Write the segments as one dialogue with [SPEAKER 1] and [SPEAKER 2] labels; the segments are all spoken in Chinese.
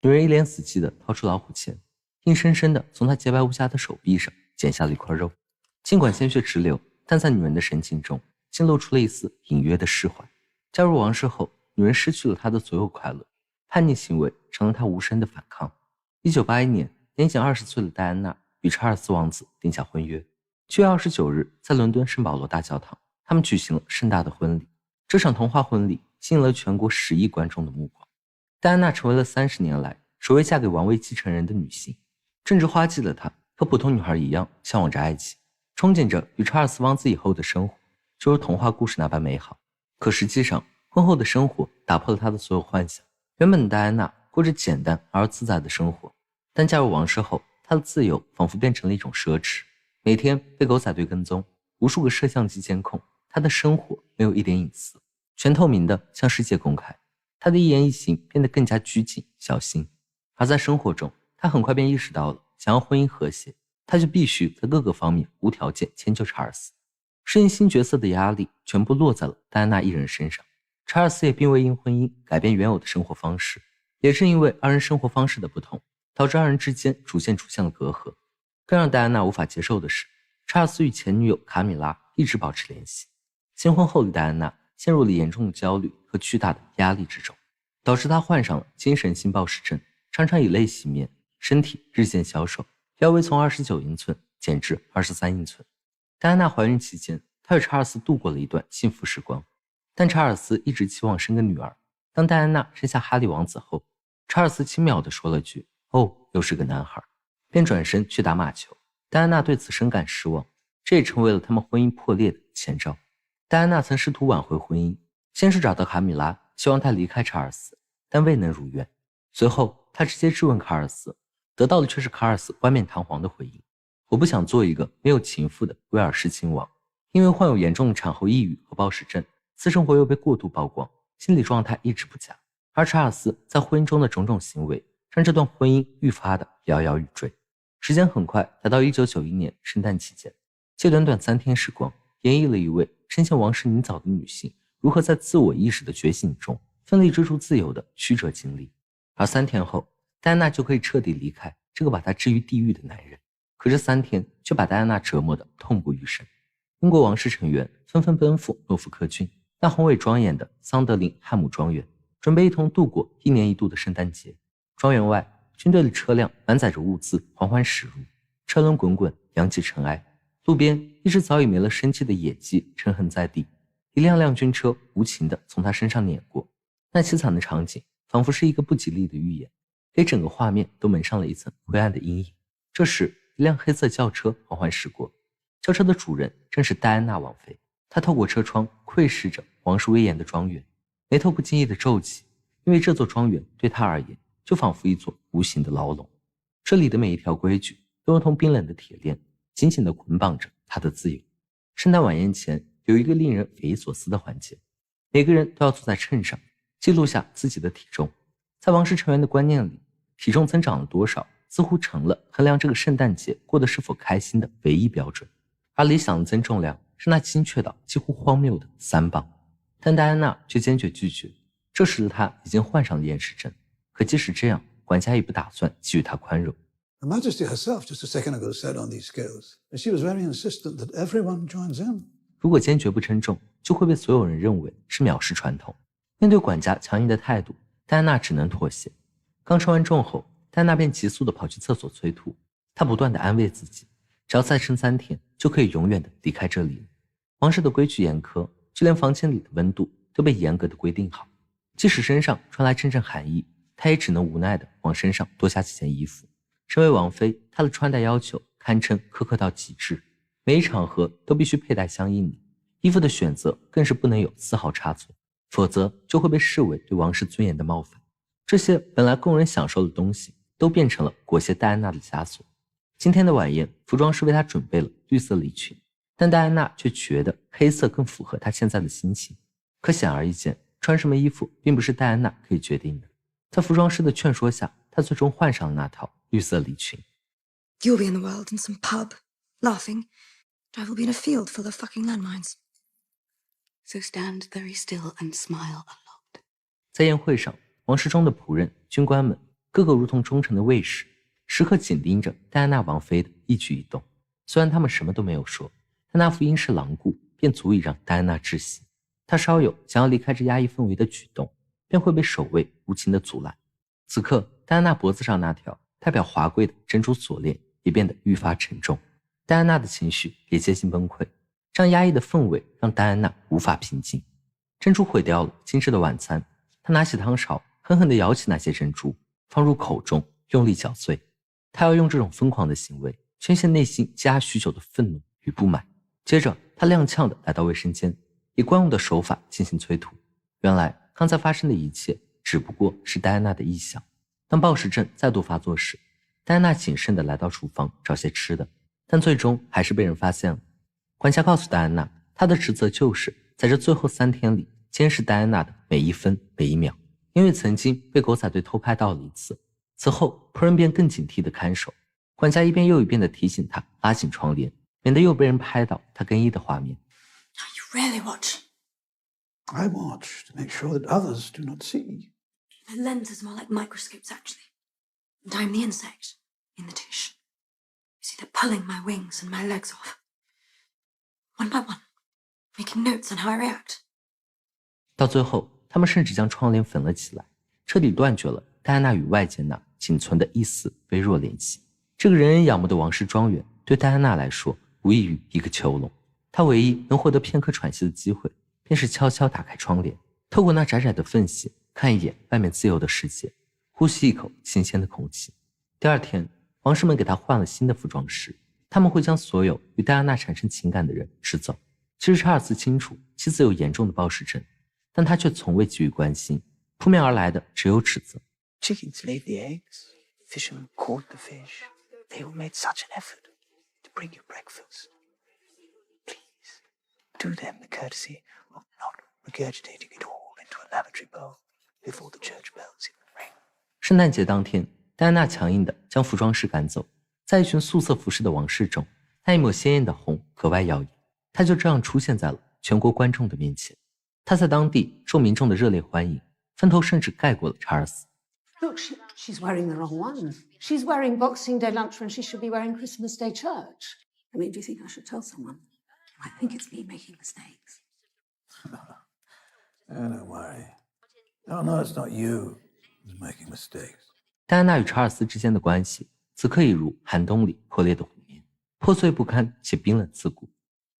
[SPEAKER 1] 女人一脸死寂地掏出老虎钳，硬生生地从她洁白无瑕的手臂上剪下了一块肉。尽管鲜血直流，但在女人的神情中竟露出了一丝隐约的释怀。加入王室后，女人失去了她的所有快乐，叛逆行为成了她无声的反抗。1981年，年仅20岁的戴安娜与查尔斯王子定下婚约。7月29日，在伦敦圣保罗大教堂，他们举行了盛大的婚礼。这场童话婚礼吸引了全国10亿观众的目光。戴安娜成为了30年来首位嫁给王位继承人的女性。政治花季的她和普通女孩一样向往着爱情，憧憬着与查尔斯王子以后的生活就如童话故事那般美好。可实际上，婚后的生活打破了她的所有幻想。原本的戴安娜过着简单而自在的生活，但嫁入王室后，她的自由仿佛变成了一种奢侈。每天被狗仔队跟踪，无数个摄像机监控，她的生活没有一点隐私，全透明的向世界公开。她的一言一行变得更加拘谨小心。而在生活中，她很快便意识到了，想要婚姻和谐，她就必须在各个方面无条件迁就查尔斯。适应新角色的压力全部落在了戴安娜一人身上。查尔斯也并未因婚姻改变原有的生活方式，也正因为二人生活方式的不同，导致二人之间逐渐出现了隔阂。更让戴安娜无法接受的是，查尔斯与前女友卡米拉一直保持联系。新婚后的戴安娜陷入了严重的焦虑和巨大的压力之中，导致她患上了精神性暴食症，常常以泪洗面，身体日渐消瘦，腰围从29英寸减至23英寸。戴安娜怀孕期间，她与查尔斯度过了一段幸福时光，但查尔斯一直期望生个女儿。当戴安娜生下哈利王子后，查尔斯轻描地说了句“哦，又是个男孩”，便转身去打马球。戴安娜对此深感失望，这也成为了他们婚姻破裂的前兆。戴安娜曾试图挽回婚姻，先是找到卡米拉，希望她离开查尔斯，但未能如愿。随后她直接质问卡尔斯，得到的却是卡尔斯冠冕堂皇的回应：我不想做一个没有情妇的威尔士亲王。因为患有严重的产后抑郁和暴食症，私生活又被过度曝光，心理状态一直不佳。而查尔斯在婚姻中的种种行为，让这段婚姻愈发的摇摇欲坠。时间很快来到1991年圣诞期间，这短短3天时光，演绎了一位深陷王室泥沼的女性如何在自我意识的觉醒中奋力追逐自由的曲折经历。而3天后，戴安娜就可以彻底离开这个把她置于地狱的男人。可这3天却把戴安娜折磨得痛不欲生。英国王室成员纷纷奔赴诺福克郡那宏伟庄严的桑德林汉姆庄园，准备一同度过1年1度的圣诞节。庄园外，军队的车辆满载着物资缓缓驶入，车轮滚滚扬起尘埃，路边一只早已没了生气的野鸡沉横在地，一辆辆军车无情地从他身上碾过。那凄惨的场景仿佛是一个不吉利的预言，给整个画面都蒙上了一层灰暗的阴影。这时，一辆黑色轿车缓缓驶过，轿车的主人正是戴安娜王妃。她透过车窗窥视着王室威严的庄园，眉头不经意地皱起，因为这座庄园对她而言就仿佛一座无形的牢笼，这里的每一条规矩都如同冰冷的铁链，紧紧地捆绑着她的自由。圣诞晚宴前有一个令人匪夷所思的环节，每个人都要坐在秤上记录下自己的体重。在王室成员的观念里，体重增长了多少似乎成了衡量这个圣诞节过得是否开心的唯一标准，而理想的增重量是那精确到几乎荒谬的3磅。但戴安娜却坚决拒绝，这时的她已经患上了厌食症，可即使这样，管家也不打算给予她宽容。
[SPEAKER 2] Her Majesty herself just a second ago said on these scales that she was very insistent that everyone joins in.
[SPEAKER 1] 如果坚决不称重，就会被所有人认为是藐视传统。面对管家强硬的态度，戴安娜只能妥协。刚称完重后，戴安娜便急速地跑去厕所催吐。她不断地安慰自己，只要再撑3天，就可以永远地离开这里了。王室的规矩严苛，就连房间里的温度都被严格地规定好。即使身上传来阵阵寒意，她也只能无奈地往身上多加几件衣服。身为王妃，她的穿戴要求堪称苛刻到极致，每一场合都必须佩戴相应的衣服，的选择更是不能有丝毫差错，否则就会被视为对王室尊严的冒犯。这些本来供人享受的东西都变成了裹挟戴安娜的枷锁。今天的晚宴，服装师为她准备了绿色礼裙，但戴安娜却觉得黑色更符合她现在的心情。可显而易见，穿什么衣服并不是戴安娜可以决定的。在服装师的劝说下，她最终换上了那套绿色礼裙。
[SPEAKER 3] You'll be in the world in some pub, laughing, and I will be in a field full of fucking landmines. So stand very still and smile a lot.
[SPEAKER 1] 在宴会上，王室中的仆人、军官们个个如同忠诚的卫士，时刻紧盯着戴安娜王妃的一举一动。虽然他们什么都没有说，但那副英式狼顾便足以让戴安娜窒息。她稍有想要离开这压抑氛围的举动，便会被守卫无情地阻拦。此刻，戴安娜脖子上那条代表华贵的珍珠锁链也变得愈发沉重，戴安娜的情绪也接近崩溃。这样压抑的氛围让戴安娜无法平静。珍珠毁掉了精致的晚餐，她拿起汤勺，狠狠地舀起那些珍珠，放入口中，用力搅碎。她要用这种疯狂的行为宣泄内心积压许久的愤怒与不满。接着，她踉跄地来到卫生间，以惯用的手法进行催吐。原来刚才发生的一切只不过是戴安娜的臆想。当暴食症再度发作时，戴安娜谨慎地来到厨房找些吃的，但最终还是被人发现了。管家告诉戴安娜，她的职责就是在这最后3天里监视戴安娜的每一分每一秒，因为曾经被狗仔队偷拍到了一次。此后仆人便更警惕地看守，管家一遍又一遍地提醒她拉紧窗帘，免得又被人拍到她更衣的画面。
[SPEAKER 3] You really watch?
[SPEAKER 2] I watch to make sure that others do not see.
[SPEAKER 3] The lenses are more like microscopes, actually. And I'm the insect in the dish. You see, they're pulling my wings and my legs off. One by one, making notes on how I react.
[SPEAKER 1] 到最后，他们甚至将窗帘缝了起来，彻底断绝了戴安娜与外界那仅存的一丝微弱联系。这个人人仰慕的王室庄园，对戴安娜来说无异于一个囚笼。她唯一能获得片刻喘息的机会，便是悄悄打开窗帘，透过那窄窄的缝隙，看一眼外面自由的世界，呼吸一口新鲜的空气。第二天，王室们给她换了新的服装时，他们会将所有与戴安娜产生情感的人支走。其实查尔斯清楚妻子有严重的暴食症，但他却从未给予关心，扑面而来的只有指责。
[SPEAKER 4] Chickens laid the eggs, fishermen caught the fish. They all made such an effort to bring you breakfast. Please, do them the courtesy of not regurgitating it all into a lavatory bowl before the church bells even ring.
[SPEAKER 1] 圣诞节当天，戴安娜强硬地将服装师赶走，在一群素色服饰的王室中，那一抹鲜艳的红格外耀眼。她就这样出现在了全国观众的面前。她在当地受民众的热烈欢迎，风头甚至盖过了查尔斯。
[SPEAKER 5] Look, she's wearing the wrong one. She's wearing Boxing Day lunch when she should be wearing Christmas Day church.
[SPEAKER 3] I mean, do you think I should tell someone? I think it's me making mistakes.
[SPEAKER 2] Don't worry. No, it's not you who's making mistakes.
[SPEAKER 1] 戴安娜与查尔斯之间的关系，此刻已如寒冬里破裂的湖面，破碎不堪且冰冷刺骨。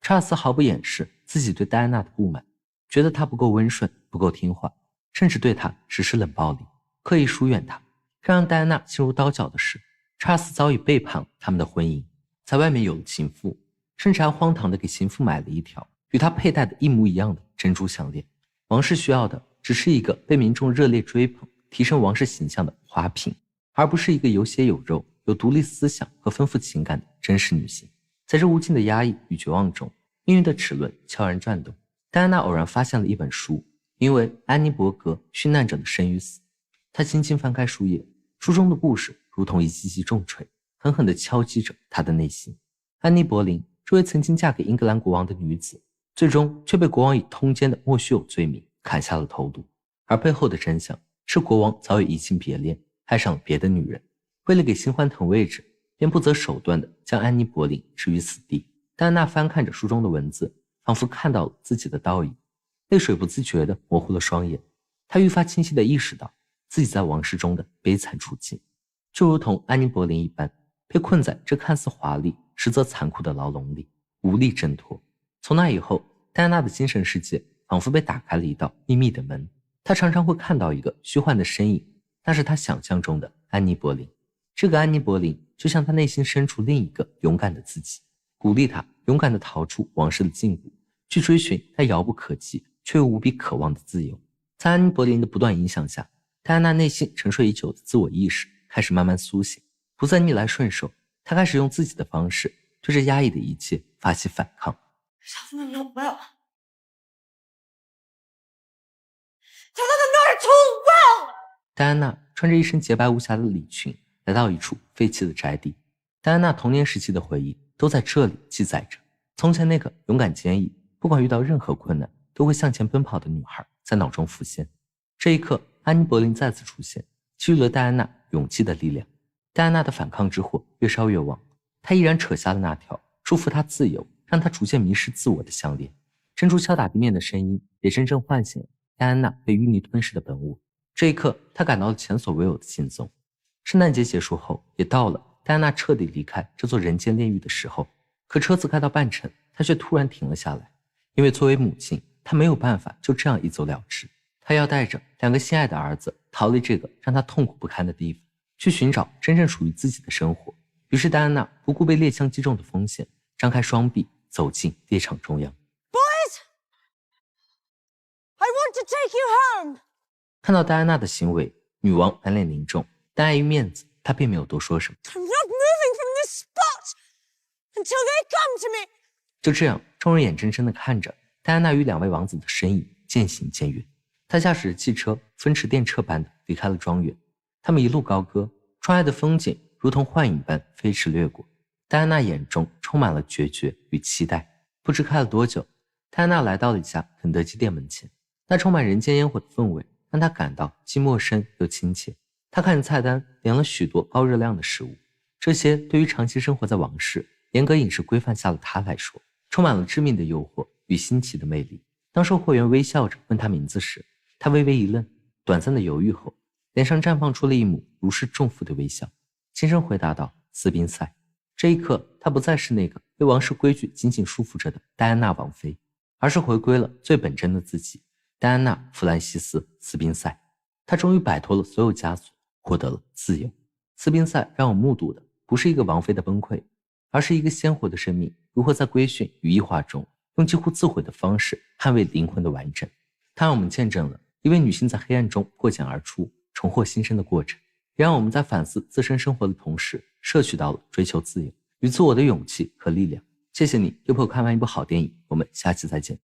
[SPEAKER 1] 查尔斯毫不掩饰自己对戴安娜的不满，觉得她不够温顺，不够听话，甚至对她实施冷暴力，刻意疏远她。更让戴安娜心如刀绞的是，查尔斯早已背叛了他们的婚姻，在外面有了情妇，甚至还荒唐地给情妇买了一条与她佩戴的一模一样的珍珠项链。王室需要的只是一个被民众热烈追捧、提升王室形象的花瓶，而不是一个有血有肉、有独立思想和丰富情感的真实女性。在这无尽的压抑与绝望中，命运的齿轮悄然转动。戴安娜偶然发现了一本书，因为安妮伯格殉难者的生与死。她轻轻翻开书页，书中的故事如同一记记重锤，狠狠地敲击着她的内心。安妮·柏林，这位曾经嫁给英格兰国王的女子，最终却被国王以通奸的莫须有罪名砍下了头颅。而背后的真相是，国王早已移情别恋，爱上了别的女人。为了给新欢腾位置，便不择手段地将安妮·柏林置于死地。戴安娜翻看着书中的文字，仿佛看到了自己的倒影，泪水不自觉地模糊了双眼。她愈发清晰地意识到自己在王室中的悲惨处境，就如同安妮·柏林一般，被困在这看似华丽实则残酷的牢笼里，无力挣脱。从那以后，戴安娜的精神世界仿佛被打开了一道秘密的门。她常常会看到一个虚幻的身影，那是她想象中的安妮·柏林。这个安妮·柏林就像她内心深处另一个勇敢的自己，鼓励她勇敢地逃出王室的禁锢，去追寻她遥不可及却又无比渴望的自由。在安妮·柏林的不断影响下，戴安娜内心沉睡已久的自我意识开始慢慢苏醒，不再逆来顺受。她开始用自己的方式对这压抑的一切发起反抗。
[SPEAKER 3] Tell them I'm not well. Tell them I'm not at all well.
[SPEAKER 1] 戴安娜穿着一身洁白无瑕的礼裙，来到一处废弃的宅地。戴安娜童年时期的回忆都在这里记载着。从前那个勇敢坚毅，不管遇到任何困难都会向前奔跑的女孩在脑中浮现。这一刻，安妮·柏林再次出现，给予了戴安娜勇气的力量。戴安娜的反抗之火越烧越旺，她依然扯下了那条束缚她自由，让她逐渐迷失自我的项链。珍珠敲打地面的声音也真正唤醒了戴安娜被淤泥吞噬的本我。这一刻，她感到了前所未有的轻松。圣诞节结束后，也到了戴安娜彻底离开这座人间炼狱的时候。可车子开到半程，她却突然停了下来，因为作为母亲，她没有办法就这样一走了之。她要带着2个心爱的儿子逃离这个让她痛苦不堪的地方，去寻找真正属于自己的生活。于是戴安娜不顾被猎枪击中的风险，张开双臂走进猎场中央。
[SPEAKER 6] Boys, I want to take you home.
[SPEAKER 1] 看到戴安娜的行为，女王满脸凝重，但碍于面子，她并没有多说什么。
[SPEAKER 6] I'm not moving from this spot until they come to me.
[SPEAKER 1] 就这样，众人眼睁睁地看着戴安娜与2位王子的身影渐行渐远。她驾驶着汽车风驰电掣般的离开了庄园。他们一路高歌，窗外的风景如同幻影般飞驰掠过。戴安娜眼中充满了决绝与期待。不知开了多久，戴安娜来到了一家肯德基店门前。那充满人间烟火的氛围让她感到既陌生又亲切。她看着菜单，点了许多高热量的食物。这些对于长期生活在王室严格饮食规范下的她来说，充满了致命的诱惑与新奇的魅力。当售货员微笑着问她名字时，她微微一愣，短暂的犹豫后，脸上绽放出了一抹如释重负的微笑，轻声回答道：斯宾塞。这一刻，她不再是那个被王室规矩紧紧束缚着的戴安娜王妃，而是回归了最本真的自己，戴安娜·弗兰西斯·斯宾塞。她终于摆脱了所有枷锁，获得了自由。斯宾塞让我目睹的不是一个王妃的崩溃，而是一个鲜活的生命如何在规训与异化中，用几乎自毁的方式捍卫灵魂的完整。它让我们见证了一位女性在黑暗中破茧而出，重获新生的过程，也让我们在反思自身生活的同时，摄取到了追求自由与自我的勇气和力量。谢谢你又陪我看完一部好电影，我们下期再见。